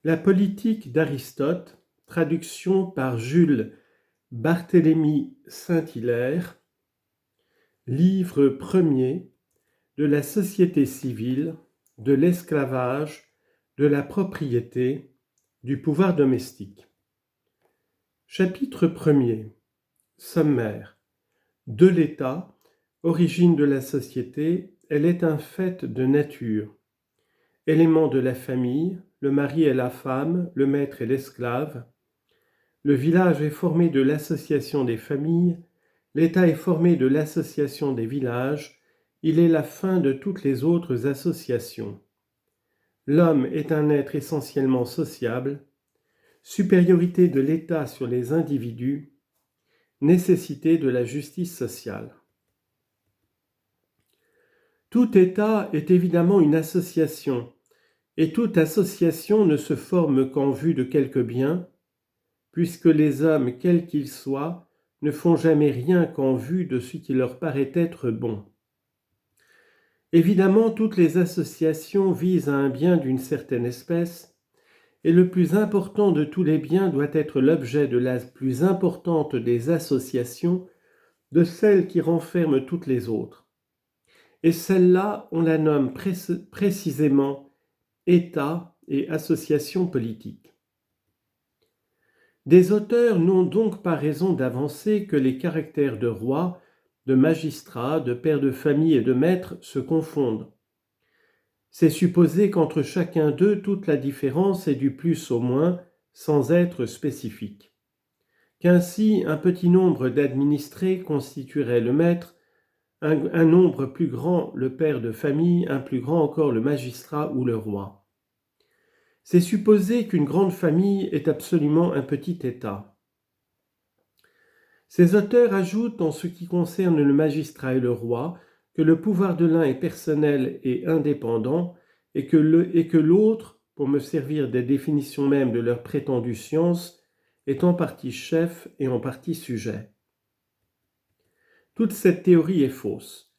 La politique d'Aristote, traduction par Jules Barthélemy Saint-Hilaire, livre premier de la société civile, de l'esclavage, de la propriété, du pouvoir domestique. Chapitre 1er. Sommaire. De l'État, origine de la société, elle est un fait de nature. Élément de la famille, le mari et la femme, le maître et l'esclave. Le village est formé de l'association des familles, l'État est formé de l'association des villages, il est la fin de toutes les autres associations. L'homme est un être essentiellement sociable, supériorité de l'État sur les individus, nécessité de la justice sociale. Tout État est évidemment une association, et toute association ne se forme qu'en vue de quelque bien, puisque les hommes, quels qu'ils soient, ne font jamais rien qu'en vue de ce qui leur paraît être bon. Évidemment, toutes les associations visent à un bien d'une certaine espèce, et le plus important de tous les biens doit être l'objet de la plus importante des associations, de celle qui renferme toutes les autres. Et celle-là, on la nomme précisément État et association politique. Des auteurs n'ont donc pas raison d'avancer que les caractères de roi, de magistrat, de père de famille et de maître se confondent. C'est supposer qu'entre chacun d'eux toute la différence est du plus au moins, sans être spécifique. Qu'ainsi un petit nombre d'administrés constituerait le maître, un nombre plus grand le père de famille, un plus grand encore le magistrat ou le roi. C'est supposer qu'une grande famille est absolument un petit État. Ces auteurs ajoutent en ce qui concerne le magistrat et le roi que le pouvoir de l'un est personnel et indépendant et que l'autre, pour me servir des définitions mêmes de leur prétendue science, est en partie chef et en partie sujet. Toute cette théorie est fausse.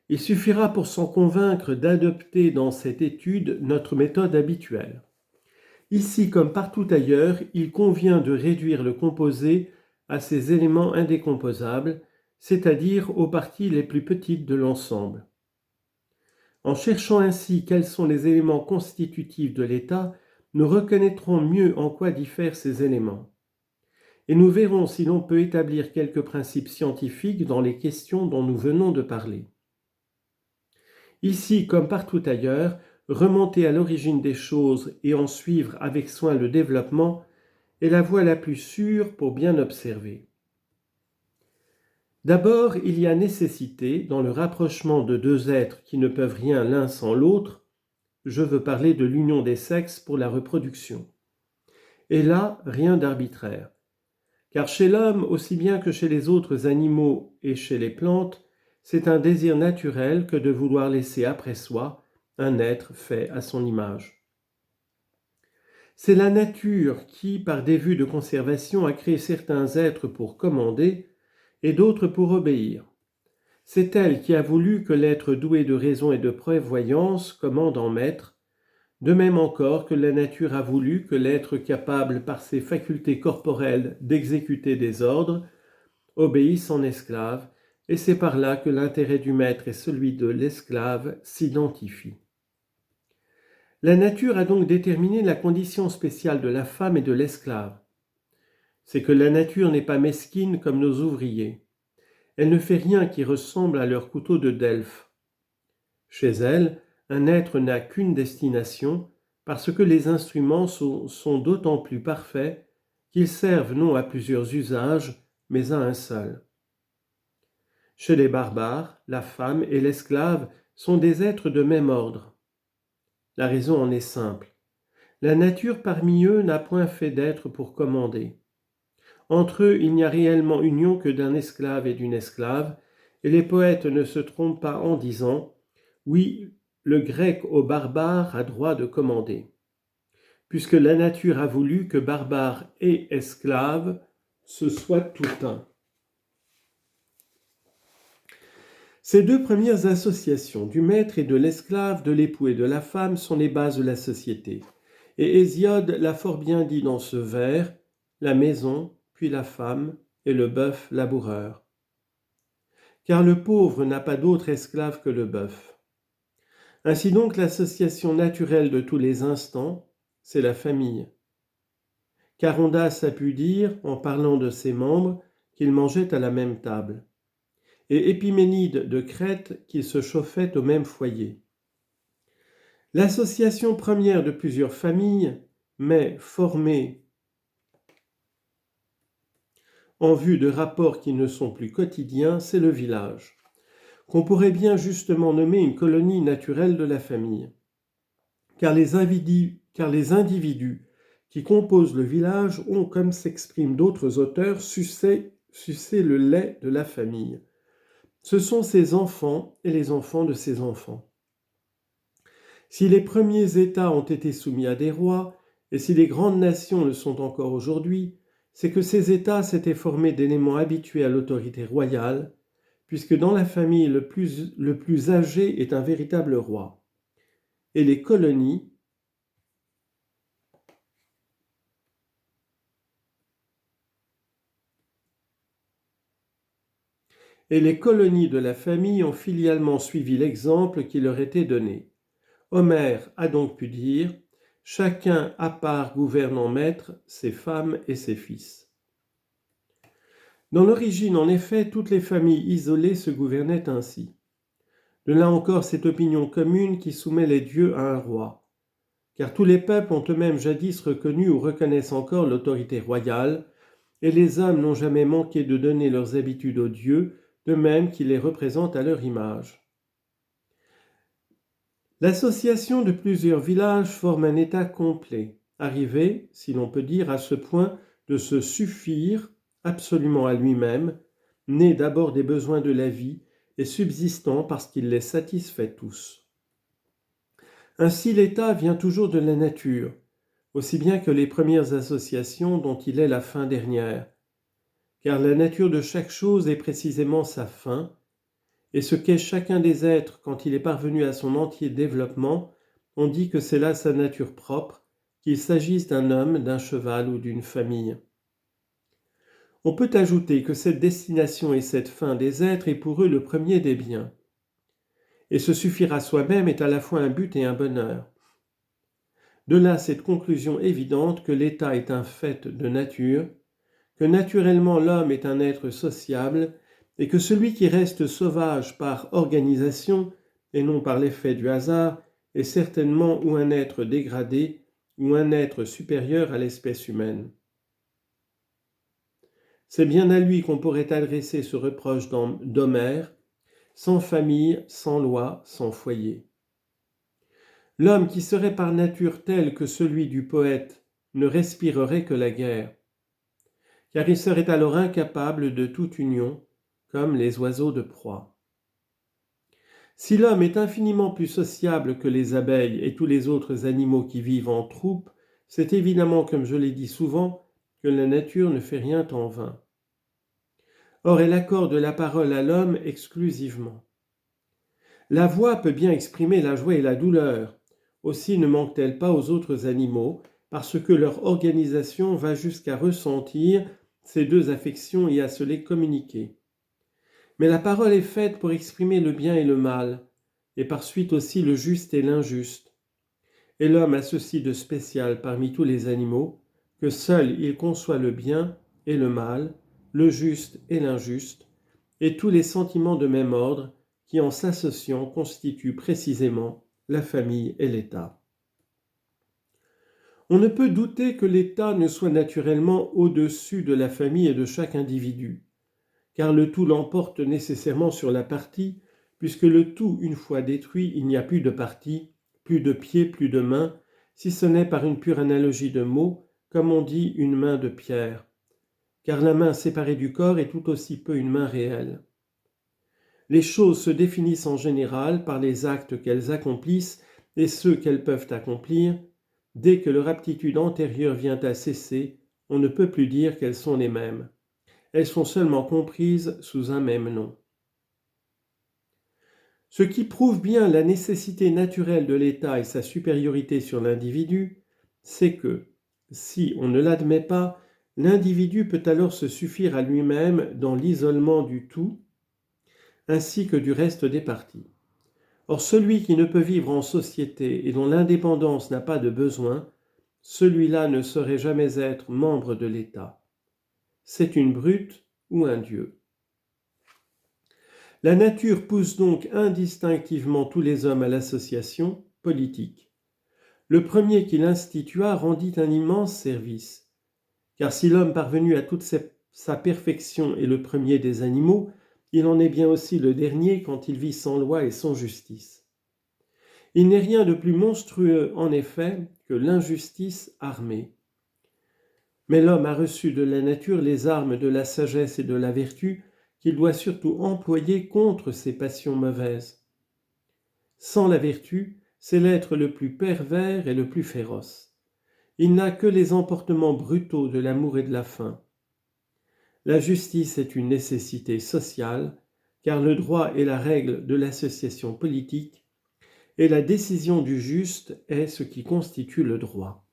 Il suffira pour s'en convaincre d'adopter dans cette étude notre méthode habituelle. Ici, comme partout ailleurs, il convient de réduire le composé à ses éléments indécomposables, c'est-à-dire aux parties les plus petites de l'ensemble. En cherchant ainsi quels sont les éléments constitutifs de l'État, nous reconnaîtrons mieux en quoi diffèrent ces éléments. Et nous verrons si l'on peut établir quelques principes scientifiques dans les questions dont nous venons de parler. Ici, comme partout ailleurs, remonter à l'origine des choses et en suivre avec soin le développement est la voie la plus sûre pour bien observer. D'abord, il y a nécessité, dans le rapprochement de deux êtres qui ne peuvent rien l'un sans l'autre, je veux parler de l'union des sexes pour la reproduction. Et là, rien d'arbitraire. Car chez l'homme, aussi bien que chez les autres animaux et chez les plantes, c'est un désir naturel que de vouloir laisser après soi un être fait à son image. C'est la nature qui, par des vues de conservation, a créé certains êtres pour commander et d'autres pour obéir. C'est elle qui a voulu que l'être doué de raison et de prévoyance commande en maître, de même encore que la nature a voulu que l'être capable par ses facultés corporelles d'exécuter des ordres obéisse en esclave, et c'est par là que l'intérêt du maître et celui de l'esclave s'identifient. La nature a donc déterminé la condition spéciale de la femme et de l'esclave. C'est que la nature n'est pas mesquine comme nos ouvriers. Elle ne fait rien qui ressemble à leur couteau de Delphes. Chez elle, un être n'a qu'une destination, parce que les instruments sont d'autant plus parfaits qu'ils servent non à plusieurs usages, mais à un seul. Chez les barbares, la femme et l'esclave sont des êtres de même ordre. La raison en est simple. La nature parmi eux n'a point fait d'être pour commander. Entre eux, il n'y a réellement union que d'un esclave et d'une esclave, et les poètes ne se trompent pas en disant « Oui, le grec au barbare a droit de commander », puisque la nature a voulu que barbare et esclave se soient tout un. Ces deux premières associations, du maître et de l'esclave, de l'époux et de la femme, sont les bases de la société. Et Hésiode l'a fort bien dit dans ce vers, la maison, puis la femme, et le bœuf laboureur. Car le pauvre n'a pas d'autre esclave que le bœuf. Ainsi donc, l'association naturelle de tous les instants, c'est la famille. Charondas a pu dire, en parlant de ses membres, qu'ils mangeaient à la même table, et Épiménide de Crète qu'ils se chauffaient au même foyer. L'association première de plusieurs familles, mais formée en vue de rapports qui ne sont plus quotidiens, c'est le village, qu'on pourrait bien justement nommer une colonie naturelle de la famille. Car les individus qui composent le village ont, comme s'expriment d'autres auteurs, sucé le lait de la famille. Ce sont ses enfants et les enfants de ses enfants. Si les premiers États ont été soumis à des rois, et si les grandes nations le sont encore aujourd'hui, c'est que ces États s'étaient formés d'éléments habitués à l'autorité royale, puisque dans la famille le plus âgé est un véritable roi. Et les colonies de la famille ont filialement suivi l'exemple qui leur était donné. Homère a donc pu dire « Chacun à part gouverne en maître ses femmes et ses fils ». Dans l'origine, en effet, toutes les familles isolées se gouvernaient ainsi. De là encore cette opinion commune qui soumet les dieux à un roi. Car tous les peuples ont eux-mêmes jadis reconnu ou reconnaissent encore l'autorité royale, et les hommes n'ont jamais manqué de donner leurs habitudes aux dieux, de même qu'ils les représentent à leur image. L'association de plusieurs villages forme un état complet, arrivé, si l'on peut dire, à ce point de se suffire absolument à lui-même, né d'abord des besoins de la vie et subsistant parce qu'il les satisfait tous. Ainsi l'état vient toujours de la nature, aussi bien que les premières associations dont il est la fin dernière, car la nature de chaque chose est précisément sa fin, et ce qu'est chacun des êtres quand il est parvenu à son entier développement, on dit que c'est là sa nature propre, qu'il s'agisse d'un homme, d'un cheval ou d'une famille. On peut ajouter que cette destination et cette fin des êtres est pour eux le premier des biens. Et se suffire à soi-même est à la fois un but et un bonheur. De là cette conclusion évidente que l'état est un fait de nature, que naturellement l'homme est un être sociable, et que celui qui reste sauvage par organisation et non par l'effet du hasard est certainement ou un être dégradé ou un être supérieur à l'espèce humaine. C'est bien à lui qu'on pourrait adresser ce reproche d'Homère, sans famille, sans loi, sans foyer. L'homme qui serait par nature tel que celui du poète ne respirerait que la guerre, car il serait alors incapable de toute union, comme les oiseaux de proie. Si l'homme est infiniment plus sociable que les abeilles et tous les autres animaux qui vivent en troupe, c'est évidemment, comme je l'ai dit souvent, que la nature ne fait rien en vain. Or, elle accorde la parole à l'homme exclusivement. La voix peut bien exprimer la joie et la douleur, aussi ne manque-t-elle pas aux autres animaux, parce que leur organisation va jusqu'à ressentir ces deux affections et à se les communiquer. Mais la parole est faite pour exprimer le bien et le mal, et par suite aussi le juste et l'injuste. Et l'homme a ceci de spécial parmi tous les animaux, que seul il conçoit le bien et le mal, le juste et l'injuste, et tous les sentiments de même ordre qui, en s'associant, constituent précisément la famille et l'État. On ne peut douter que l'État ne soit naturellement au-dessus de la famille et de chaque individu, car le tout l'emporte nécessairement sur la partie, puisque le tout, une fois détruit, il n'y a plus de partie, plus de pied, plus de main, si ce n'est par une pure analogie de mots, comme on dit une main de pierre, car la main séparée du corps est tout aussi peu une main réelle. Les choses se définissent en général par les actes qu'elles accomplissent et ceux qu'elles peuvent accomplir. Dès que leur aptitude antérieure vient à cesser, on ne peut plus dire qu'elles sont les mêmes. Elles sont seulement comprises sous un même nom. Ce qui prouve bien la nécessité naturelle de l'État et sa supériorité sur l'individu, c'est que, si on ne l'admet pas, l'individu peut alors se suffire à lui-même dans l'isolement du tout, ainsi que du reste des parties. Or, celui qui ne peut vivre en société et dont l'indépendance n'a pas de besoin, celui-là ne saurait jamais être membre de l'État. C'est une brute ou un dieu. La nature pousse donc indistinctivement tous les hommes à l'association politique. Le premier qui l'institua rendit un immense service, car si l'homme parvenu à toute sa perfection est le premier des animaux, il en est bien aussi le dernier quand il vit sans loi et sans justice. Il n'est rien de plus monstrueux, en effet, que l'injustice armée. Mais l'homme a reçu de la nature les armes de la sagesse et de la vertu qu'il doit surtout employer contre ses passions mauvaises. Sans la vertu, c'est l'être le plus pervers et le plus féroce. Il n'a que les emportements brutaux de l'amour et de la faim. La justice est une nécessité sociale, car le droit est la règle de l'association politique, et la décision du juste est ce qui constitue le droit.